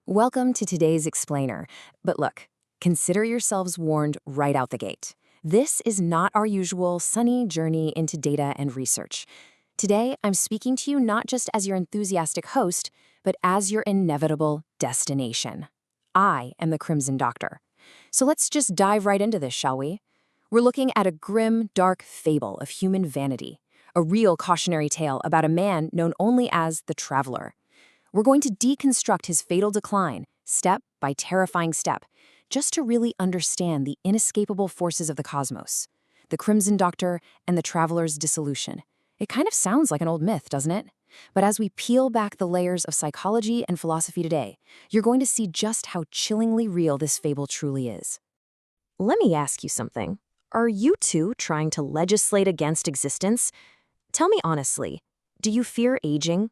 Welcome to today's explainer. But look, consider yourselves warned right out the gate. This is not our usual sunny journey into data and research. Today, I'm speaking to you not just as your enthusiastic host, but as your inevitable destination. I am the Crimson Doctor. So let's just dive right into this, shall we? We're looking at a grim, dark fable of human vanity, a real cautionary tale about a man known only as the Traveler. We're going to deconstruct his fatal decline, step by terrifying step, just to really understand the inescapable forces of the cosmos, the Crimson Doctor and the Traveler's dissolution. It kind of sounds like an old myth, doesn't it? But as we peel back the layers of psychology and philosophy today, you're going to see just how chillingly real this fable truly is. Let me ask you something. Are you two trying to legislate against existence? Tell me honestly, do you fear aging?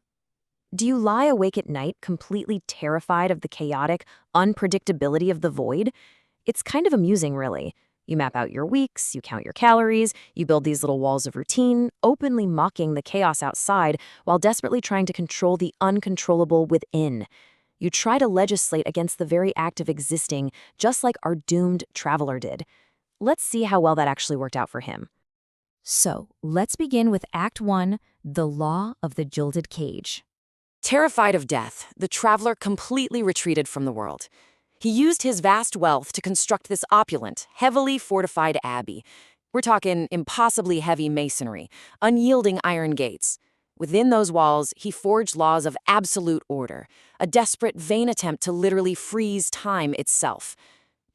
Do you lie awake at night completely terrified of the chaotic unpredictability of the void? It's kind of amusing, really. You map out your weeks, you count your calories, you build these little walls of routine, openly mocking the chaos outside while desperately trying to control the uncontrollable within. You try to legislate against the very act of existing, just like our doomed traveler did. Let's see how well that actually worked out for him. So, let's begin with Act 1, The Law of the Gilded Cage. Terrified of death, the traveler completely retreated from the world. He used his vast wealth to construct this opulent, heavily fortified abbey. We're talking impossibly heavy masonry, unyielding iron gates. Within those walls, he forged laws of absolute order, a desperate, vain attempt to literally freeze time itself.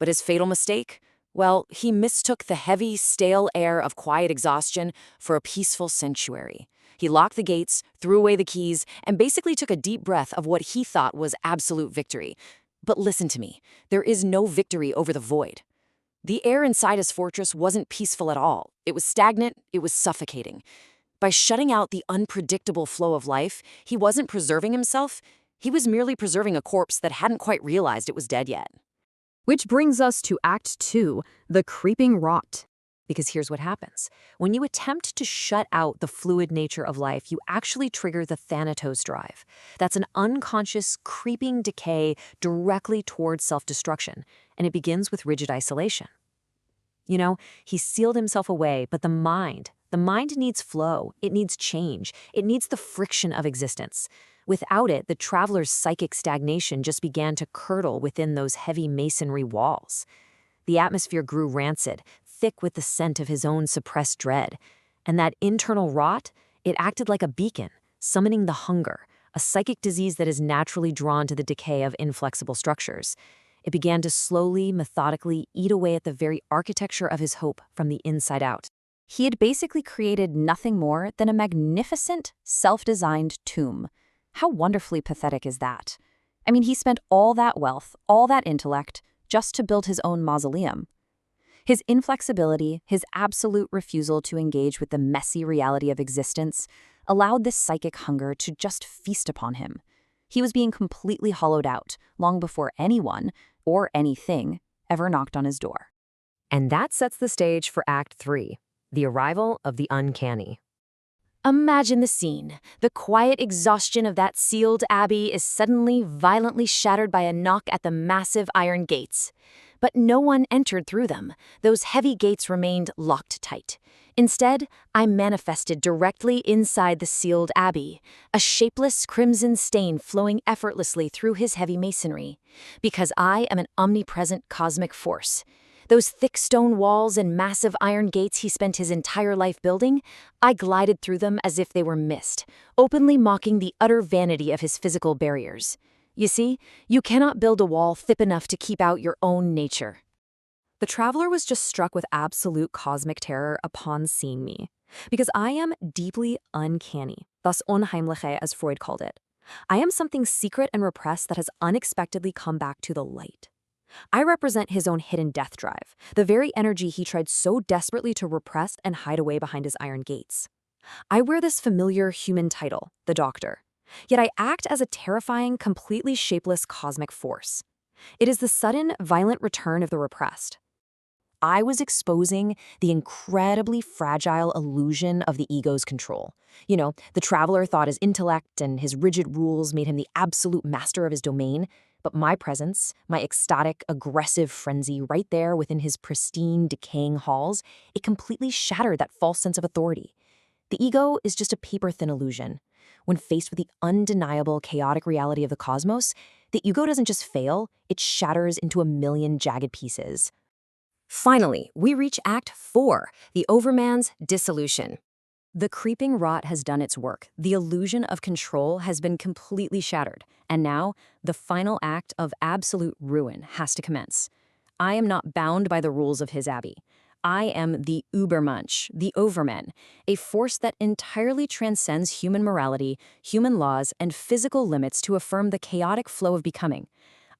But his fatal mistake? Well, he mistook the heavy, stale air of quiet exhaustion for a peaceful sanctuary. He locked the gates, threw away the keys, and basically took a deep breath of what he thought was absolute victory. But listen to me, there is no victory over the void. The air inside his fortress wasn't peaceful at all. It was stagnant, it was suffocating. By shutting out the unpredictable flow of life, he wasn't preserving himself, he was merely preserving a corpse that hadn't quite realized it was dead yet. Which brings us to Act 2, The Creeping Rot. Because here's what happens. When you attempt to shut out the fluid nature of life, you actually trigger the Thanatos drive. That's an unconscious, creeping decay directly towards self-destruction, and it begins with rigid isolation. You know, he sealed himself away, but the mind needs flow, it needs change, it needs the friction of existence. Without it, the traveler's psychic stagnation just began to curdle within those heavy masonry walls. The atmosphere grew rancid, thick with the scent of his own suppressed dread. And that internal rot, it acted like a beacon, summoning the hunger, a psychic disease that is naturally drawn to the decay of inflexible structures. It began to slowly, methodically eat away at the very architecture of his hope from the inside out. He had basically created nothing more than a magnificent, self-designed tomb. How wonderfully pathetic is that? I mean, he spent all that wealth, all that intellect, just to build his own mausoleum. His inflexibility, his absolute refusal to engage with the messy reality of existence, allowed this psychic hunger to just feast upon him. He was being completely hollowed out long before anyone, or anything, ever knocked on his door. And that sets the stage for Act 3, The Arrival of the Uncanny. Imagine the scene. The quiet exhaustion of that sealed abbey is suddenly violently shattered by a knock at the massive iron gates. But no one entered through them. Those heavy gates remained locked tight. Instead, I manifested directly inside the sealed abbey, a shapeless crimson stain flowing effortlessly through his heavy masonry. Because I am an omnipresent cosmic force. Those thick stone walls and massive iron gates he spent his entire life building, I glided through them as if they were mist, openly mocking the utter vanity of his physical barriers. You see, you cannot build a wall thick enough to keep out your own nature. The traveler was just struck with absolute cosmic terror upon seeing me, because I am deeply uncanny, thus unheimliche as Freud called it. I am something secret and repressed that has unexpectedly come back to the light. I represent his own hidden death drive, the very energy he tried so desperately to repress and hide away behind his iron gates. I wear this familiar human title, the Doctor, yet I act as a terrifying, completely shapeless cosmic force. It is the sudden, violent return of the repressed. I was exposing the incredibly fragile illusion of the ego's control. You know, the traveler thought his intellect and his rigid rules made him the absolute master of his domain, But my presence, my ecstatic, aggressive frenzy right there within his pristine, decaying halls, it completely shattered that false sense of authority. The ego is just a paper-thin illusion. When faced with the undeniable, chaotic reality of the cosmos, the ego doesn't just fail, it shatters into a million jagged pieces. Finally, we reach Act 4, the Overman's Dissolution. The creeping rot has done its work. The illusion of control has been completely shattered. And now, the final act of absolute ruin has to commence. I am not bound by the rules of his abbey. I am the Übermensch, the Overman, a force that entirely transcends human morality, human laws, and physical limits to affirm the chaotic flow of becoming.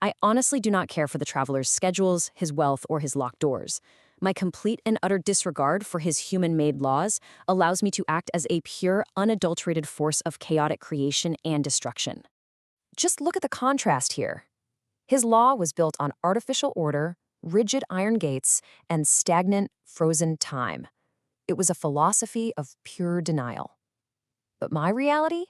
I honestly do not care for the traveler's schedules, his wealth, or his locked doors. My complete and utter disregard for his human-made laws allows me to act as a pure, unadulterated force of chaotic creation and destruction. Just look at the contrast here. His law was built on artificial order, rigid iron gates, and stagnant, frozen time. It was a philosophy of pure denial. But my reality?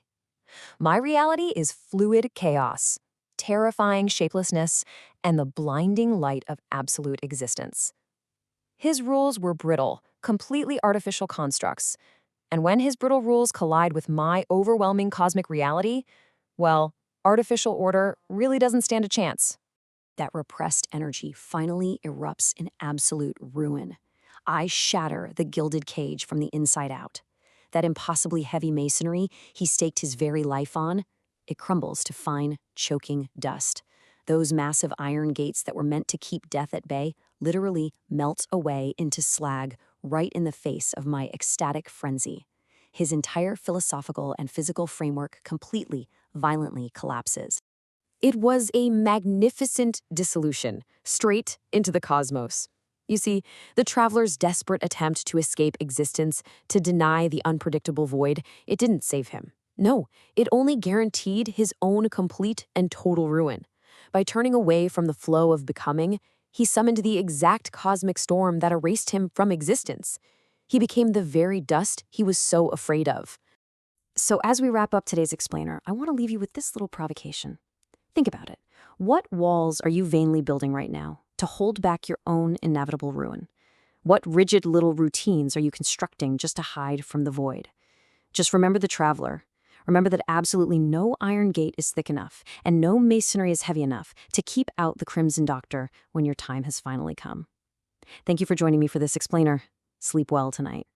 My reality is fluid chaos, terrifying shapelessness, and the blinding light of absolute existence. His rules were brittle, completely artificial constructs. And when his brittle rules collide with my overwhelming cosmic reality, well, artificial order really doesn't stand a chance. That repressed energy finally erupts in absolute ruin. I shatter the gilded cage from the inside out. That impossibly heavy masonry he staked his very life on, it crumbles to fine, choking dust. Those massive iron gates that were meant to keep death at bay literally melt away into slag right in the face of my ecstatic frenzy. His entire philosophical and physical framework completely, violently collapses. It was a magnificent dissolution, straight into the cosmos. You see, the traveler's desperate attempt to escape existence, to deny the unpredictable void, it didn't save him. No, it only guaranteed his own complete and total ruin. By turning away from the flow of becoming, he summoned the exact cosmic storm that erased him from existence. He became the very dust he was so afraid of. So as we wrap up today's explainer, I want to leave you with this little provocation. Think about it. What walls are you vainly building right now to hold back your own inevitable ruin? What rigid little routines are you constructing just to hide from the void? Just remember the traveler. Remember that absolutely no iron gate is thick enough and no masonry is heavy enough to keep out the Crimson Doctor when your time has finally come. Thank you for joining me for this explainer. Sleep well tonight.